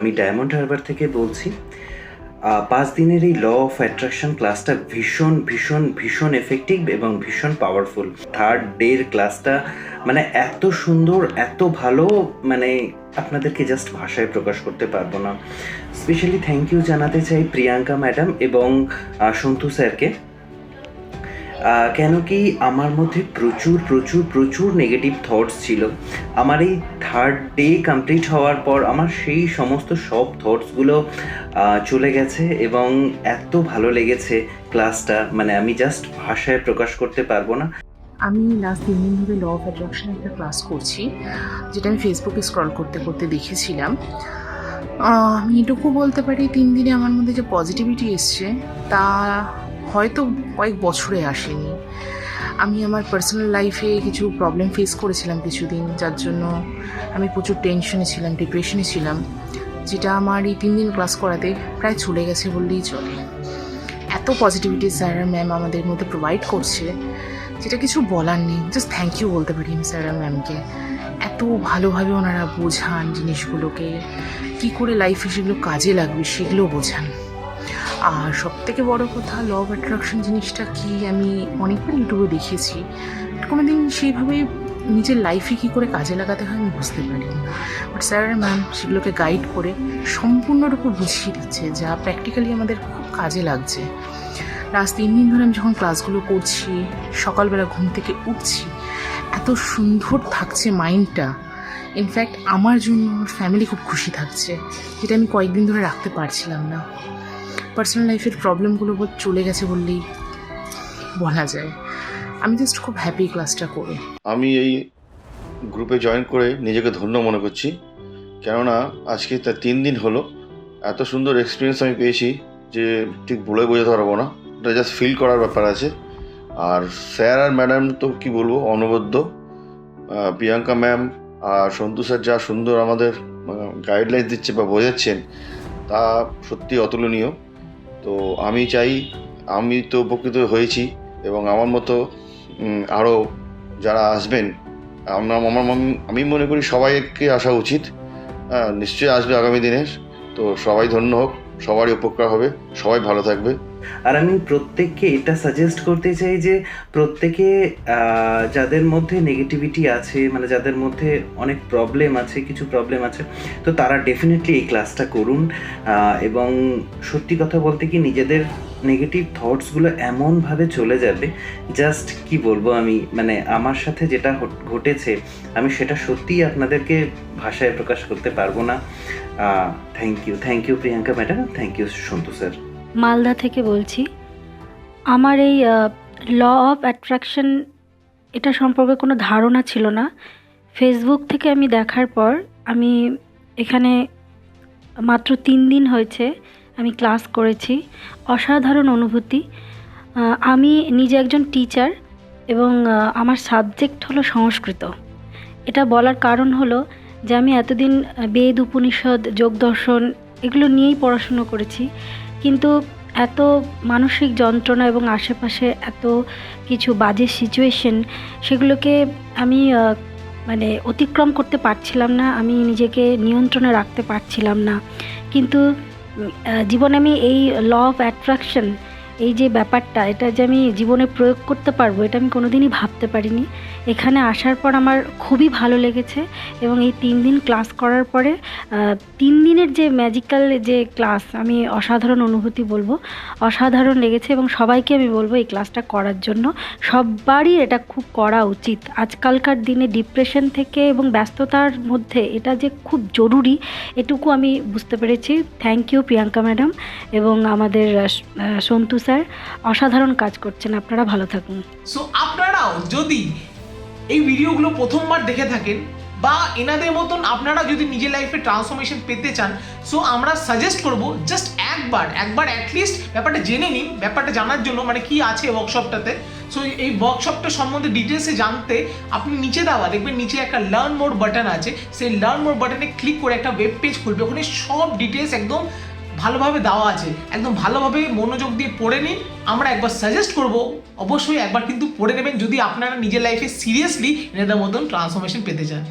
আমি ডায়মন্ড হারবার থেকে বলছি। 5 দিনের এই ল অফ অ্যাট্রাকশন ক্লাসটা ভীষণ ভীষণ ভীষণ এফেক্টিভ এবং ভীষণ পাওয়ারফুল। থার্ড ডের ক্লাসটা মানে এত সুন্দর, এত ভালো, মানে আপনাদেরকে জাস্ট ভাষায় প্রকাশ করতে পারবো না। স্পেশালি থ্যাংক ইউ জানাতে চাই প্রিয়াঙ্কা ম্যাডাম এবং সন্তু স্যারকে। কেন কি আমার মধ্যে প্রচুর প্রচুর প্রচুর নেগেটিভ থটস ছিল। আমার এই থার্ড ডে কমপ্লিট হওয়ার পর আমার সেই সমস্ত সব থটসগুলো চলে গেছে এবং এত ভালো লেগেছে ক্লাসটা, মানে আমি জাস্ট ভাষায় প্রকাশ করতে পারবো না। আমি লাস্ট 3 দিন ধরে ল অফ অ্যাট্রাকশন একটা ক্লাস করছি, যেটা আমি ফেসবুকে স্ক্রল করতে করতে দেখেছিলাম। আমি এটুকু বলতে পারি 3 দিনে আমার মধ্যে যে পজিটিভিটি এসছে তা হয়তো কয়েক বছরে আসেনি। আমি আমার পার্সোনাল লাইফে কিছু প্রবলেম ফেস করেছিলাম কিছুদিন, যার জন্য আমি প্রচুর টেনশনে ছিলাম, ডিপ্রেশনে ছিলাম, যেটা আমার এই 3 দিন ক্লাস করাতে প্রায় চলে গেছে বললেই চলে। এত পজিটিভিটি স্যার আর ম্যাম আমাদের মধ্যে প্রোভাইড করছে, যেটা কিছু বলার নেই। জাস্ট থ্যাংক ইউ বলতে পারি আমি স্যার আর ম্যামকে। এত ভালোভাবে ওনারা বোঝান জিনিসগুলোকে, কী করে লাইফে সেগুলো কাজে লাগবে সেগুলো বোঝান। আর সবথেকে বড় কথা, ল অফ অ্যাট্রাকশন জিনিসটা কি আমি অনেকবার ইউটিউবে দেখেছি, কোনোদিন সেইভাবে নিজের লাইফে কী করে কাজে লাগাতে হয় আমি বুঝতে পারিনি। বাট স্যার আর ম্যাম সেগুলোকে গাইড করে সম্পূর্ণরূপে বুঝিয়ে দিচ্ছে, যা প্র্যাকটিক্যালি আমাদের খুব কাজে লাগছে। লাস্ট 3 দিন ধরে আমি যখন ক্লাসগুলো করছি, সকালবেলা ঘুম থেকে উঠছি, এত সুন্দর থাকছে মাইন্ডটা। ইনফ্যাক্ট আমার জন্য আমার ফ্যামিলি খুব খুশি থাকছে, যেটা আমি কয়েকদিন ধরে রাখতে পারছিলাম না। পার্সোনাল লাইফের প্রবলেমগুলো চলে গেছে বললেই বলা যায়। আমি জাস্ট খুব হ্যাপি ক্লাসটা করে। আমি এই গ্রুপে জয়েন করে নিজেকে ধন্য মনে করছি, কেননা আজকে তার 3 দিন হলো। এত সুন্দর এক্সপিরিয়েন্স আমি পেয়েছি যে ঠিক বলে বোঝাতে পারবো না, ওটা জাস্ট ফিল করার ব্যাপার আছে। আর স্যার আর ম্যাডাম তো কী বলবো, অনবদ্য। প্রিয়াঙ্কা ম্যাম আর সন্তু স্যার যা সুন্দর আমাদের গাইডলাইন দিচ্ছে বা বোঝাচ্ছেন, তা সত্যি অতুলনীয়। তো আমি চাই, আমি তো উপকৃত হয়েছি এবং আমার মতো আরও যারা আসবেন, আমি মনে করি সবাইকে আসা উচিত। নিশ্চয়ই আসবে আগামী দিনের। তো সবাই ধন্য হোক, সবারই উপকার হবে, সবাই ভালো থাকবে। আর আমি প্রত্যেককে এটা সাজেস্ট করতে চাই যে প্রত্যেকে যাদের মধ্যে নেগেটিভিটি আছে, মানে যাদের মধ্যে অনেক প্রবলেম আছে, কিছু প্রবলেম আছে, তো তারা ডেফিনেটলি এই ক্লাসটা করুন। এবং সত্যি কথা বলতে কি, নিজেদের নেগেটিভ থটসগুলো এমনভাবে চলে যাবে, জাস্ট কি বলবো আমি, মানে আমার সাথে যেটা ঘটেছে আমি সেটা সত্যিই আপনাদেরকে ভাষায় প্রকাশ করতে পারবো না। Thank you Priyanka madam, thank you Santu sir. Malda থেকে বলছি। আমার এই ল অফ অ্যাট্রাকশন এটা সম্পর্কে কোনো ধারণা ছিল না। ফেসবুক থেকে আমি দেখার পর আমি এখানে মাত্র 3 দিন হয়েছে আমি ক্লাস করেছি। অসাধারণ অনুভূতি। আমি নিজে একজন টিচার এবং আমার সাবজেক্ট হলো সংস্কৃত। এটা বলার কারণ হলো যে আমি এতদিন বেদ, উপনিষদ, যোগ দর্শন এগুলো নিয়েই পড়াশুনো করেছি, কিন্তু এত মানসিক যন্ত্রণা এবং আশেপাশে এত কিছু বাজে সিচুয়েশন, সেগুলোকে আমি মানে অতিক্রম করতে পারছিলাম না, আমি নিজেকে নিয়ন্ত্রণে রাখতে পারছিলাম না। কিন্তু জীবনে আমি এই ল অফ অ্যাট্রাকশন, এই যে ব্যাপারটা, এটা যে আমি জীবনে প্রয়োগ করতে পারবো, এটা আমি কোনোদিনই ভাবতে পারিনি। এখানে আসার পর আমার খুবই ভালো লেগেছে এবং এই 3 দিন ক্লাস করার পরে 3 দিনের যে ম্যাজিক্যাল যে ক্লাস, আমি অসাধারণ অনুভূতি বলবো, অসাধারণ লেগেছে। এবং সবাইকে আমি বলবো এই ক্লাসটা করার জন্য, সবারই এটা খুব করা উচিত। আজকালকার দিনে ডিপ্রেশন থেকে এবং ব্যস্ততার মধ্যে এটা যে খুব জরুরি, এটুকু আমি বুঝতে পেরেছি। থ্যাংক ইউ প্রিয়াঙ্কা ম্যাডাম এবং আমাদের সন্তু স্যার, অসাধারণ কাজ করছেন। আপনারা ভালো থাকুন। সো আপনারাও যদি এই ভিডিওগুলো প্রথমবার দেখে থাকেন বা এনাদের মতন আপনারা যদি নিজের লাইফে ট্রান্সফরমেশন পেতে চান, সো আমরা সাজেস্ট করব জাস্ট একবার অ্যাটলিস্ট ব্যাপারটা জেনে নিন। ব্যাপারটা জানার জন্য মানে কি আছে ওয়ার্কশপটাতে, সো এই ওয়ার্কশপটা সম্বন্ধে ডিটেলসে জানতে আপনি নিচে দেওয়া দেখবেন, নিচে একটা লার্ন মোর বাটন আছে, সেই লার্ন মোর বাটনে ক্লিক করে একটা ওয়েব পেজ খুলবে, ওখানে সব ডিটেলস একদম ভালোভাবে দেওয়া আছে। একদম ভালোভাবে মনোযোগ দিয়ে পড়ে নিন। আমরা একবার সাজেস্ট করব অবশ্যই একবার কিন্তু পড়ে নেবেন, যদি আপনারা নিজের লাইফে সিরিয়াসলি এনাদের মতন ট্রান্সফরমেশন পেতে চান।